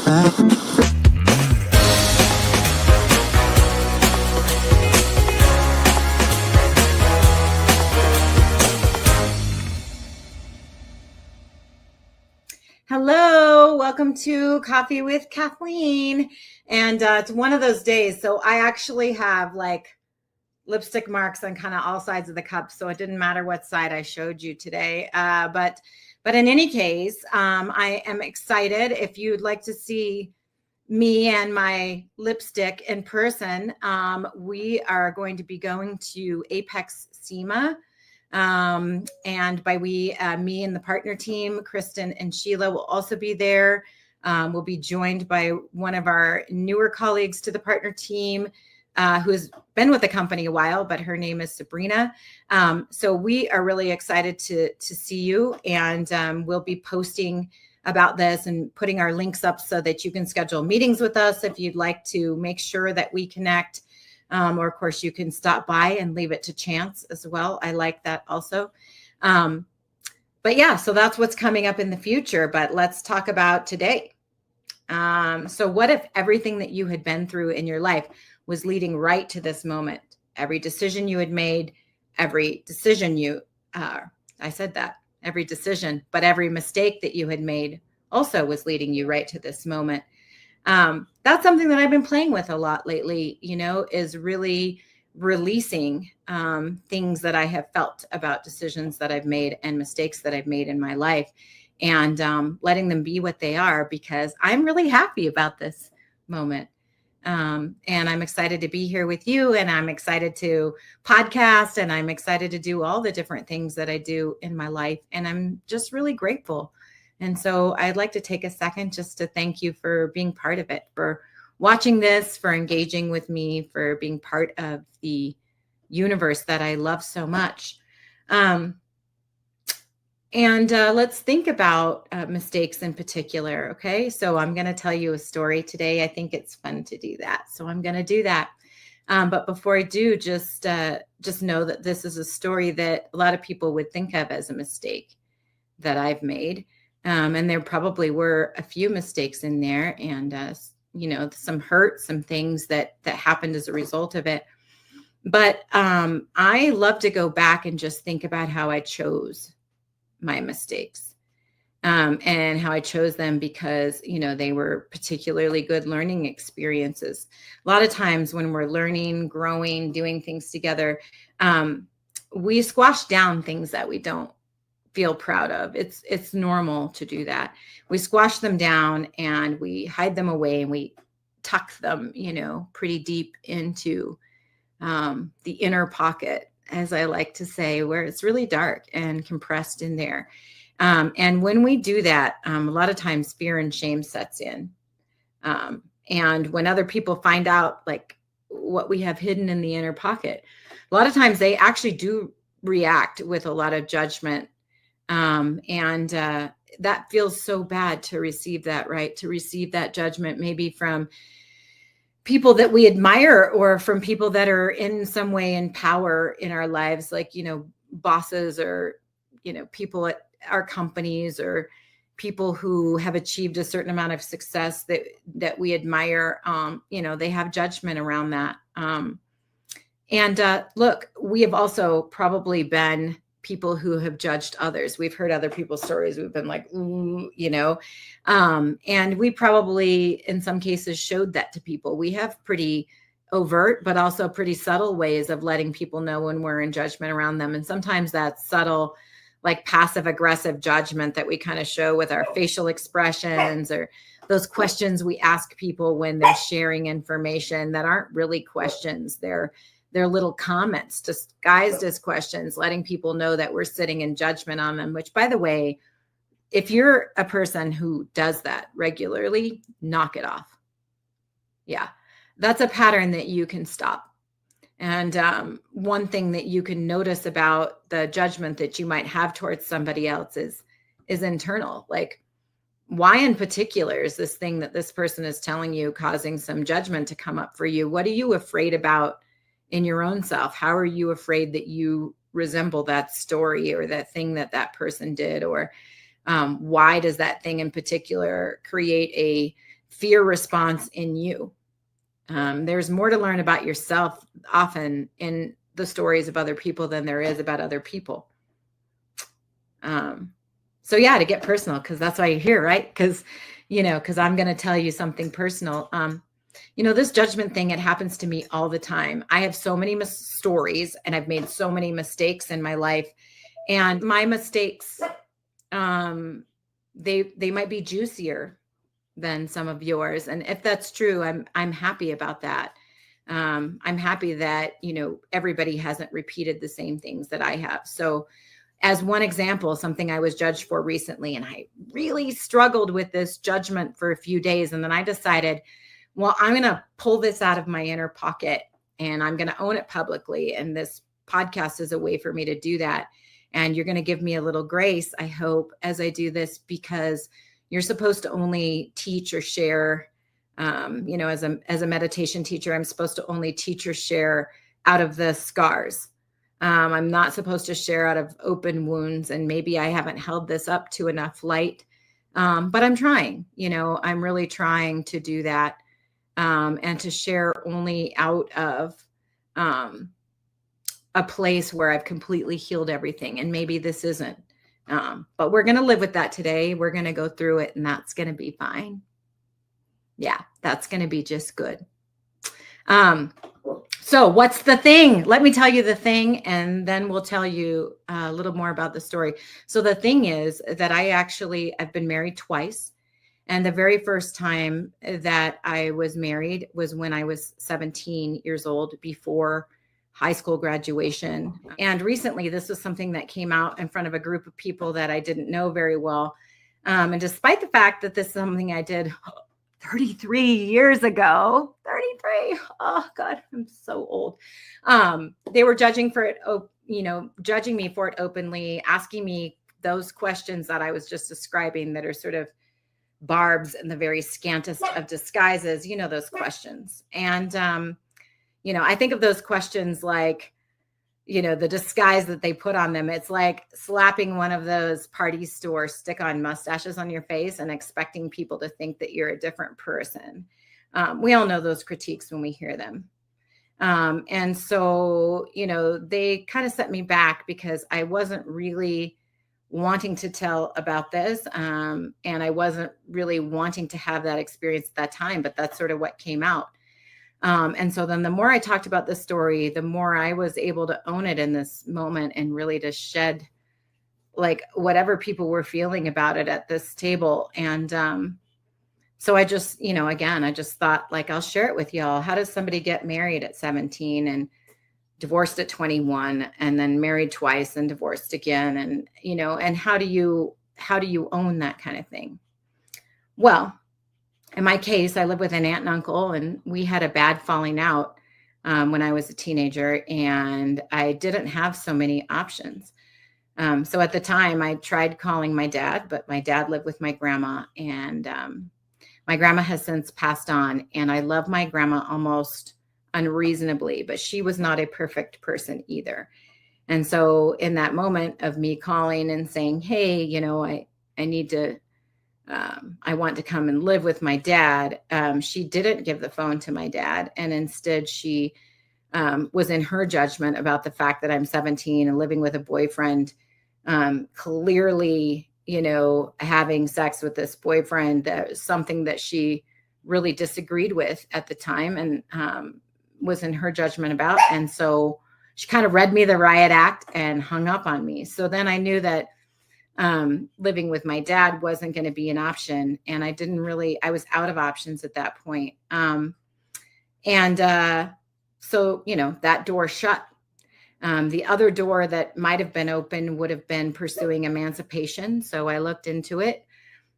Hello, welcome to Coffee with Kathleen. And it's one of those days. So I actually have like lipstick marks on kind of all sides of the cup. So it didn't matter what side I showed you today. But in any case, I am excited. If you'd like to see me and my lipstick in person, we are going to be going to Apex SEMA. And by we, me and the partner team, Kristen and Sheila will also be there. We'll be joined by one of our newer colleagues to the partner team, who has been with the company a while, but her name is Sabrina. So we are really excited to see you, and we'll be posting about this and putting our links up so that you can schedule meetings with us if you'd like to make sure that we connect. Or of course you can stop by and leave it to chance as well. I like that also. But yeah, so that's what's coming up in the future, but let's talk about today. So what if everything that you had been through in your life was leading right to this moment? Every decision you had made, every decision every decision, but every mistake that you had made also was leading you right to this moment. That's something that I've been playing with a lot lately, is really releasing things that I have felt about decisions that I've made and mistakes that I've made in my life, and letting them be what they are, because I'm really happy about this moment. And I'm excited to be here with you, and I'm excited to podcast, and I'm excited to do all the different things that I do in my life. And I'm just really grateful. And so I'd like to take a second just to thank you for being part of it, for watching this, for engaging with me, for being part of the universe that I love so much. Let's think about mistakes in particular. Okay. So I'm going to tell you a story today. I think it's fun to do that. So I'm going to do that. But before I do, just know that this is a story that a lot of people would think of as a mistake that I've made. And there probably were a few mistakes in there, and, some hurt, some things that happened as a result of it. But I love to go back and just think about how I chose my mistakes, and how I chose them because, they were particularly good learning experiences. A lot of times when we're learning, growing, doing things together, we squash down things that we don't feel proud of. It's normal to do that. We squash them down and we hide them away, and we tuck them, pretty deep into the inner pocket, as I like to say, where it's really dark and compressed in there. And when we do that, a lot of times fear and shame sets in. And when other people find out like what we have hidden in the inner pocket, a lot of times they actually do react with a lot of judgment. That feels so bad to receive that, right? To receive that judgment, maybe from people that we admire, or from people that are in some way in power in our lives, like, bosses, or, people at our companies, or people who have achieved a certain amount of success that we admire. They have judgment around that. Look, we have also probably been people who have judged others. We've heard other people's stories. We've been like, ooh, and we probably in some cases showed that to people. We have pretty overt, but also pretty subtle ways of letting people know when we're in judgment around them. And sometimes that's subtle, like passive aggressive judgment that we kind of show with our facial expressions, or those questions we ask people when they're sharing information that aren't really questions. They're little comments disguised as questions, letting people know that we're sitting in judgment on them, which, by the way, if you're a person who does that regularly, knock it off. Yeah, that's a pattern that you can stop. And one thing that you can notice about the judgment that you might have towards somebody else is internal. Like, why in particular is this thing that this person is telling you causing some judgment to come up for you? What are you afraid about in your own self? How are you afraid that you resemble that story or that thing that person did? Or why does that thing in particular create a fear response in you. There's more to learn about yourself often in the stories of other people than there is about other people. So yeah, to get personal, because that's why you're here, right? Because I'm going to tell you something personal. This judgment thing, it happens to me all the time. I have so many stories, and I've made so many mistakes in my life, and my mistakes, they might be juicier than some of yours. And if that's true, I'm happy about that. I'm happy that, everybody hasn't repeated the same things that I have. So as one example, something I was judged for recently, and I really struggled with this judgment for a few days. And then I decided, well, I'm going to pull this out of my inner pocket and I'm going to own it publicly. And this podcast is a way for me to do that. And you're going to give me a little grace, I hope, as I do this, because you're supposed to only teach or share, as a meditation teacher, I'm supposed to only teach or share out of the scars. I'm not supposed to share out of open wounds, and maybe I haven't held this up to enough light, but I'm trying. I'm really trying to do that, and to share only out of a place where I've completely healed everything. And maybe this isn't, but we're going to live with that today. We're going to go through it, and that's going to be fine. Yeah, that's going to be just good. So what's the thing? Let me tell you the thing, and then we'll tell you a little more about the story. So the thing is that I've been married twice. And the very first time that I was married was when I was 17 years old, before high school graduation. And recently, this was something that came out in front of a group of people that I didn't know very well. And despite the fact that this is something I did 33 years ago, 33. Oh God, I'm so old. They were judging me for it openly, asking me those questions that I was just describing, that are sort of barbs in the very scantest of disguises, those questions. And, I think of those questions like, the disguise that they put on them. It's like slapping one of those party store stick-on mustaches on your face and expecting people to think that you're a different person. We all know those critiques when we hear them. And so, they kind of set me back because I wasn't really wanting to tell about this. And I wasn't really wanting to have that experience at that time, but that's sort of what came out. And so then the more I talked about this story, the more I was able to own it in this moment and really to shed like whatever people were feeling about it at this table. And so I just, again, I just thought, like, I'll share it with y'all. How does somebody get married at 17 and divorced at 21 and then married twice and divorced again? And, and how do you own that kind of thing? Well, in my case, I live with an aunt and uncle, and we had a bad falling out when I was a teenager, and I didn't have so many options. So at the time, I tried calling my dad, but my dad lived with my grandma, and my grandma has since passed on, and I love my grandma almost unreasonably, but she was not a perfect person either. And so in that moment of me calling and saying, hey, I need to, I want to come and live with my dad, she didn't give the phone to my dad. And instead she was in her judgment about the fact that I'm 17 and living with a boyfriend, clearly, having sex with this boyfriend, that was something that she really disagreed with at the time, and was in her judgment about. And so she kind of read me the riot act and hung up on me. So then I knew that living with my dad wasn't going to be an option. And I was out of options at that point. So, that door shut. The other door that might have been open would have been pursuing emancipation. So I looked into it.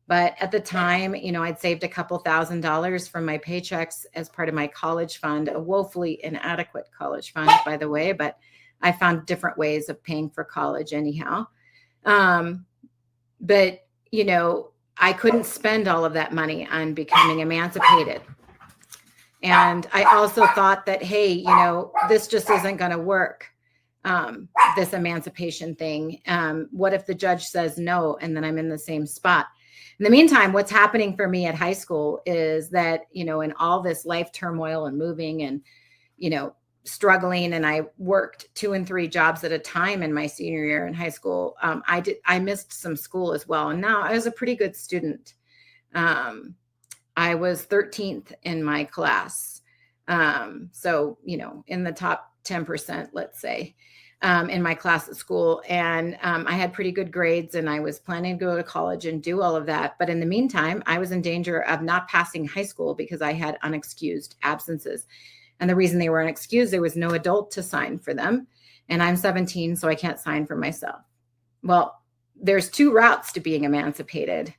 But at the time, I'd saved a couple $1,000s from my paychecks as part of my college fund, a woefully inadequate college fund, by the way, but I found different ways of paying for college anyhow. But, I couldn't spend all of that money on becoming emancipated. And I also thought that, hey, this just isn't going to work. This emancipation thing. What if the judge says no, and then I'm in the same spot? In the meantime, what's happening for me at high school is that, in all this life turmoil and moving and, struggling, and I worked 2 and 3 jobs at a time in my senior year in high school. I missed some school as well. And now I was a pretty good student. I was 13th in my class. So, in the top 10%, let's say, in my class at school. And I had pretty good grades, and I was planning to go to college and do all of that. But in the meantime, I was in danger of not passing high school because I had unexcused absences. And the reason they were unexcused, there was no adult to sign for them. And I'm 17, so I can't sign for myself. Well, there's 2 routes to being emancipated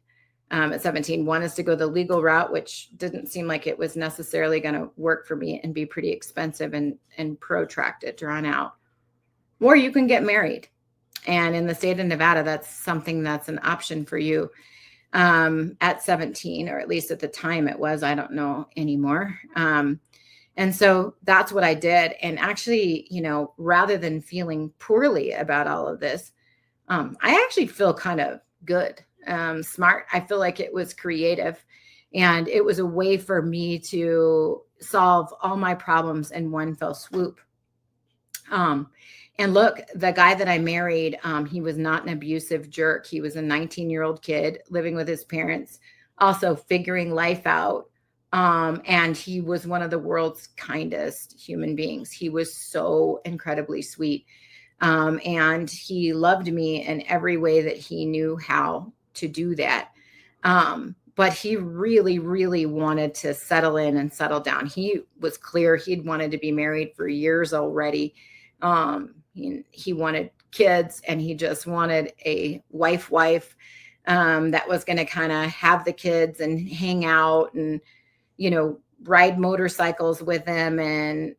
at 17. One is to go the legal route, which didn't seem like it was necessarily going to work for me and be pretty expensive and protracted, drawn out. Or you can get married. And in the state of Nevada, that's something that's an option for you at 17, or at least at the time it was. I don't know anymore. And so that's what I did. And actually, rather than feeling poorly about all of this, I actually feel kind of good, smart. I feel like it was creative, and it was a way for me to solve all my problems in one fell swoop. And look, the guy that I married, he was not an abusive jerk. He was a 19-year-old kid living with his parents, also figuring life out. And he was one of the world's kindest human beings. He was so incredibly sweet. And he loved me in every way that he knew how to do that. But he really, really wanted to settle in and settle down. He was clear he'd wanted to be married for years already. He wanted kids, and he just wanted a wife that was going to kind of have the kids and hang out and, ride motorcycles with him and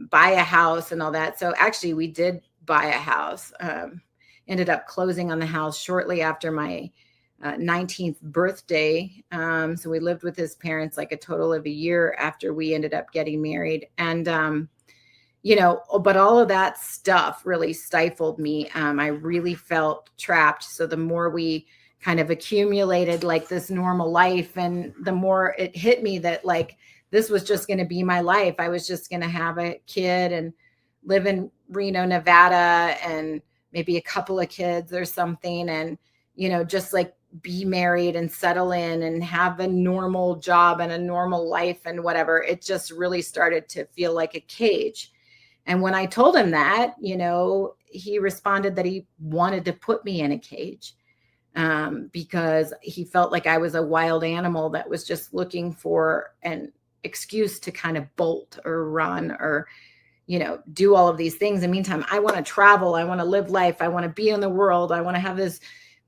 buy a house and all that. So actually we did buy a house, ended up closing on the house shortly after my 19th birthday. So we lived with his parents like a total of a year after we ended up getting married. And, but all of that stuff really stifled me. I really felt trapped. So the more we kind of accumulated like this normal life, and the more it hit me that like this was just going to be my life. I was just going to have a kid and live in Reno, Nevada, and maybe a couple of kids or something, and just like be married and settle in and have a normal job and a normal life and whatever. It just really started to feel like a cage. And when I told him that, he responded that he wanted to put me in a cage. Because he felt like I was a wild animal that was just looking for an excuse to kind of bolt or run or, do all of these things. In the meantime, I want to travel. I want to live life. I want to be in the world. I want to have this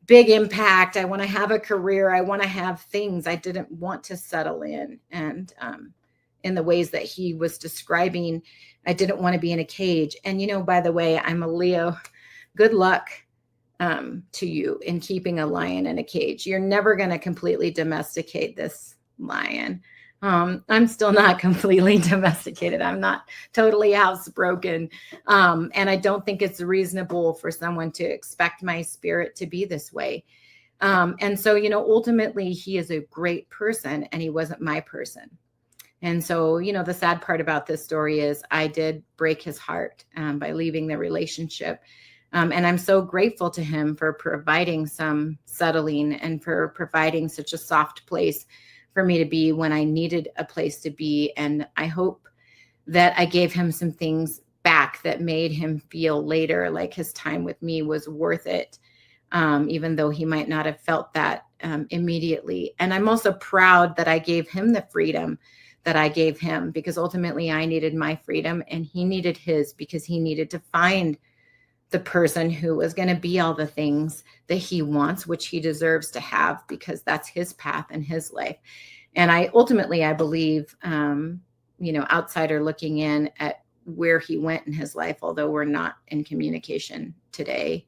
big impact. I want to have a career. I want to have things. I didn't want to settle in. And in the ways that he was describing, I didn't want to be in a cage. And, by the way, I'm a Leo. Good luck to you in keeping a lion in a cage. You're never going to completely domesticate this lion. I'm still not completely domesticated. I'm not totally housebroken. And I don't think it's reasonable for someone to expect my spirit to be this way. And so, ultimately he is a great person, and he wasn't my person. And so, the sad part about this story is I did break his heart by leaving the relationship. And I'm so grateful to him for providing some settling and for providing such a soft place for me to be when I needed a place to be. And I hope that I gave him some things back that made him feel later like his time with me was worth it, even though he might not have felt that immediately. And I'm also proud that I gave him the freedom that I gave him, because ultimately I needed my freedom and he needed his, because he needed to find the person who was going to be all the things that he wants, which he deserves to have, because that's his path and his life. And I believe, outsider looking in at where he went in his life, although we're not in communication today,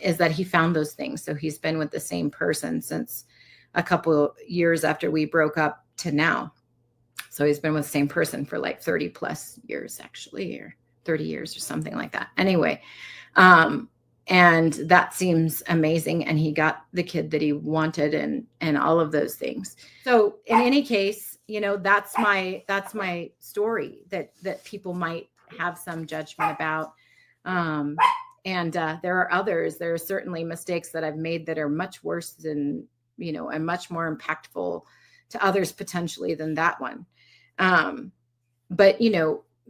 is that he found those things. So he's been with the same person since a couple years after we broke up to now. So he's been with the same person for like 30 plus years, actually, or 30 years or something like that. Anyway, And that seems amazing. And he got the kid that he wanted, and all of those things. So in any case, that's my story that people might have some judgment about. And there are others. There are certainly mistakes that I've made that are much worse than, and much more impactful to others potentially than that one. But,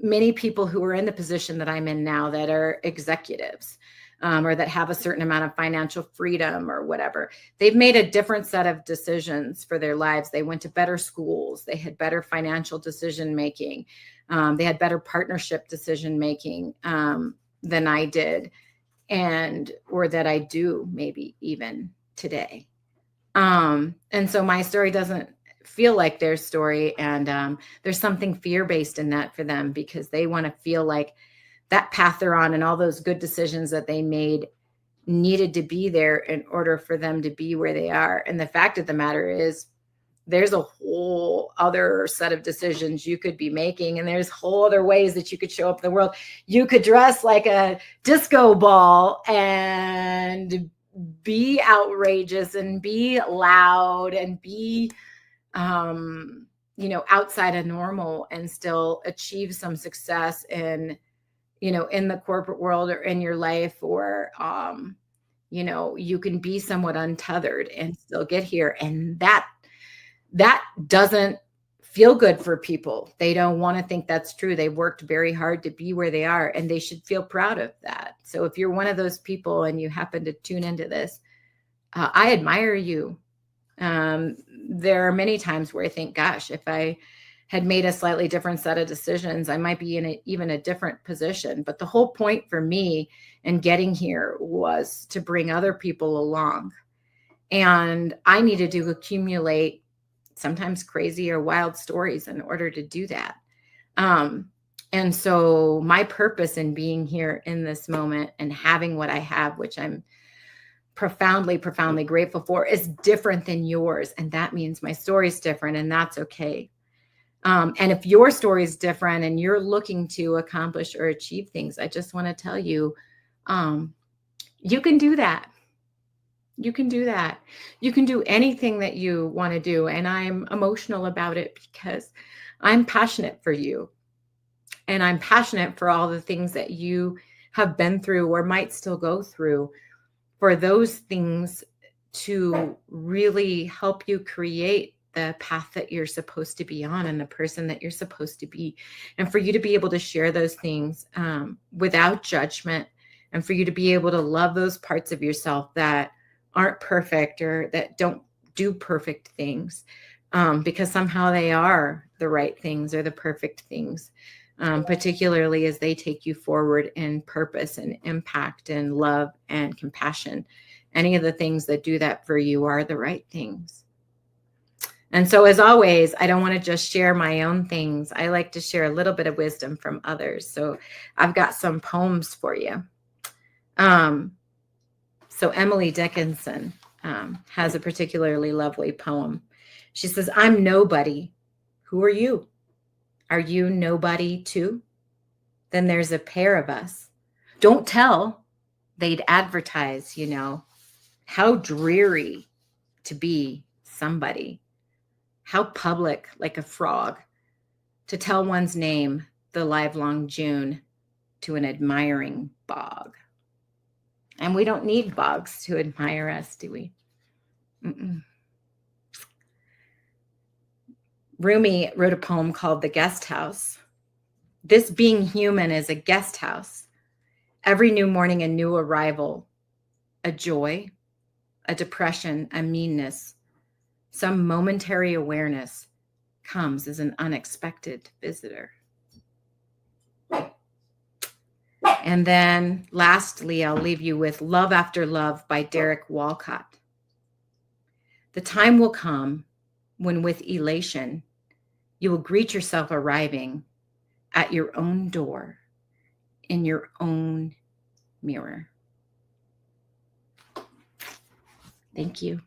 many people who are in the position that I'm in now that are executives, or that have a certain amount of financial freedom or whatever, they've made a different set of decisions for their lives. They went to better schools. They had better financial decision making. They had better partnership decision making than I did, or that I do maybe even today. And so my story doesn't feel like their story. And there's something fear-based in that for them, because they want to feel like that path they're on and all those good decisions that they made needed to be there in order for them to be where they are. And the fact of the matter is, there's a whole other set of decisions you could be making. And there's whole other ways that you could show up in the world. You could dress like a disco ball and be outrageous and be loud and be, outside of normal, and still achieve some success in the corporate world or in your life, or, you can be somewhat untethered and still get here. And that doesn't feel good for people. They don't want to think that's true. They worked very hard to be where they are, and they should feel proud of that. So if you're one of those people and you happen to tune into this, I admire you. There are many times where I think, gosh, if I had made a slightly different set of decisions, I might be in even a different position. But the whole point for me in getting here was to bring other people along. And I needed to accumulate sometimes crazy or wild stories in order to do that. And so my purpose in being here in this moment and having what I have, which I'm profoundly, profoundly grateful for, is different than yours. And that means my story is different, and that's okay. And if your story is different and you're looking to accomplish or achieve things, I just want to tell you, you can do that. You can do that. You can do anything that you want to do. And I'm emotional about it because I'm passionate for you. And I'm passionate for all the things that you have been through or might still go through, for those things to really help you create the path that you're supposed to be on and the person that you're supposed to be. And for you to be able to share those things without judgment, and for you to be able to love those parts of yourself that aren't perfect or that don't do perfect things, because somehow they are the right things or the perfect things, particularly as they take you forward in purpose and impact and love and compassion. Any of the things that do that for you are the right things. And so, as always, I don't want to just share my own things. I like to share a little bit of wisdom from others. So I've got some poems for you. So Emily Dickinson has a particularly lovely poem. She says, "I'm nobody. Who are you? Are you nobody too? Then there's a pair of us. Don't tell. They'd advertise, How dreary to be somebody. How public, like a frog, to tell one's name the livelong June to an admiring bog." And we don't need bogs to admire us, do we? Mm-mm. Rumi wrote a poem called The Guest House. This being human is a guest house. Every new morning, a new arrival, a joy, a depression, a meanness, some momentary awareness comes as an unexpected visitor. And then lastly, I'll leave you with Love After Love by Derek Walcott. The time will come when with elation, you will greet yourself arriving at your own door in your own mirror. Thank you.